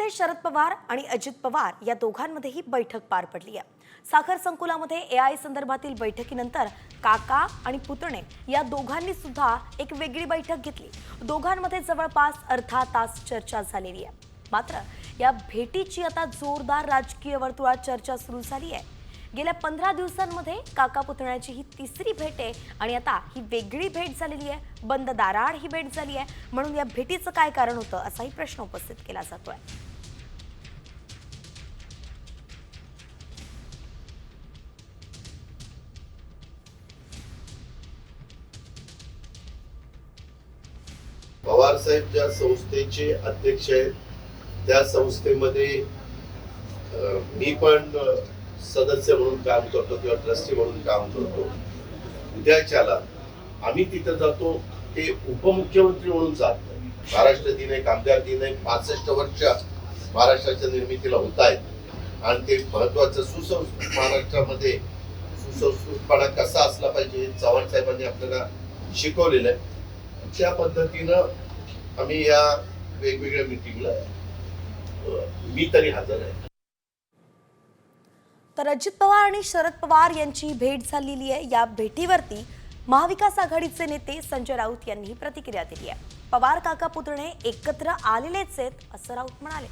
पुण्यामध्ये शरद पवार आणि अजित पवार या दोघांमध्येही बैठक पार पडली आहे। साखर संकुलामध्ये एआय संदर्भातील बैठकीनंतर काका आणि पुतणे या दोघांनी सुद्धा एक वेगळी बैठक घेतली। दोघांमध्ये जवळपास अर्धा तास चर्चा झालेली आहे। मात्र या भेटीची आता जोरदार राजकीय वर्तुळात चर्चा सुरू झाली आहे। गेल्या 15 दिवसांमध्ये काका पुतण्याची ही तिसरी भेट आहे आणि आता ही वेगळी भेट झालेली आहे। बंद दाराआड ही भेट झाली आहे, म्हणून या भेटीचं काय कारण होतं असाही प्रश्न उपस्थित केला जातोय। पवार साहेब ज्या संस्थेचे अध्यक्ष आहेत त्या संस्थेमध्ये मी पण सदस्य म्हणून काम करतो किंवा ट्रस्टी म्हणून काम करतो। उद्याच्याला आम्ही तिथे जातो ते उपमुख्यमंत्री म्हणून जात नाही। महाराष्ट्र दिन आहे, कामगार दिन आहे, 65 वर्ष महाराष्ट्राच्या निर्मितीला होत आहेत आणि ते महत्वाचं सुसंस्कृत महाराष्ट्रामध्ये सुसंस्कृतपणा कसा असला पाहिजे चव्हाण साहेबांनी आपल्याला शिकवलेलं आहे। त्या पद्धतीनं आम्ही या वेगवेगळ्या मीटिंगला मी तरी हजर आहे। तर अजित पवार आणि शरद पवार यांची भेट झालेली आहे। या भेटीवरती महाविकास आघाडीचे नेते संजय राऊत यांनी प्रतिक्रिया दिली आहे। पवार काका पुतणे एकत्र आलेलेच आहेत असं राऊत म्हणाले।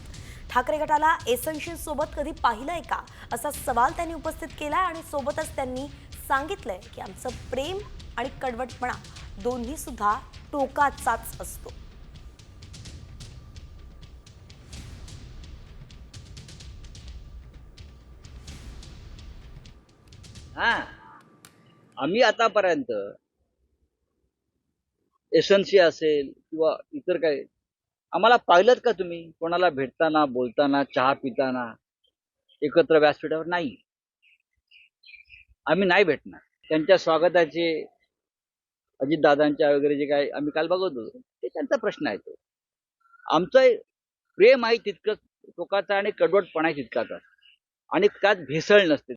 ठाकरे गटाला एसन्शियल सोबत कधी पाहिलंय का असा सवाल त्यांनी उपस्थित केला आणि सोबतच त्यांनी सांगितलंय की आमचं प्रेम आणि कडवटपणा दोन्ही सुद्धा टोकाचाच असतो। आम्ही आतापर्यंत एसएनसी असेल किंवा इतर काय आम्हाला पाहिलं का तुम्ही कोणाला भेटताना बोलताना चहा पिताना एकत्र व्यासपीठावर? नाही, आम्ही नाही भेटणार। त्यांच्या स्वागताचे अजितदादांच्या वगैरे जे काय आम्ही काल बघत होतो ते त्यांचा प्रश्न आहे। तो आमचं प्रेम आहे तितकंच टोकाचं आणि कडवटपणा तितकाच आणि त्यात भेसळ नसते।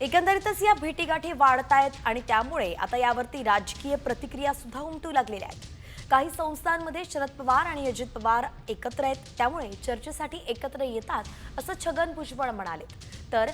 एकंदरीतच या भेटीगाठी वाढतायत आणि त्यामुळे आता यावरती राजकीय प्रतिक्रिया सुद्धा उमटू लागलेल्या आहेत। काही संस्थांमध्ये शरद पवार आणि अजित पवार एकत्र आहेत, त्यामुळे चर्चेसाठी एकत्र येतात असं छगन भुजबळ म्हणाले। तर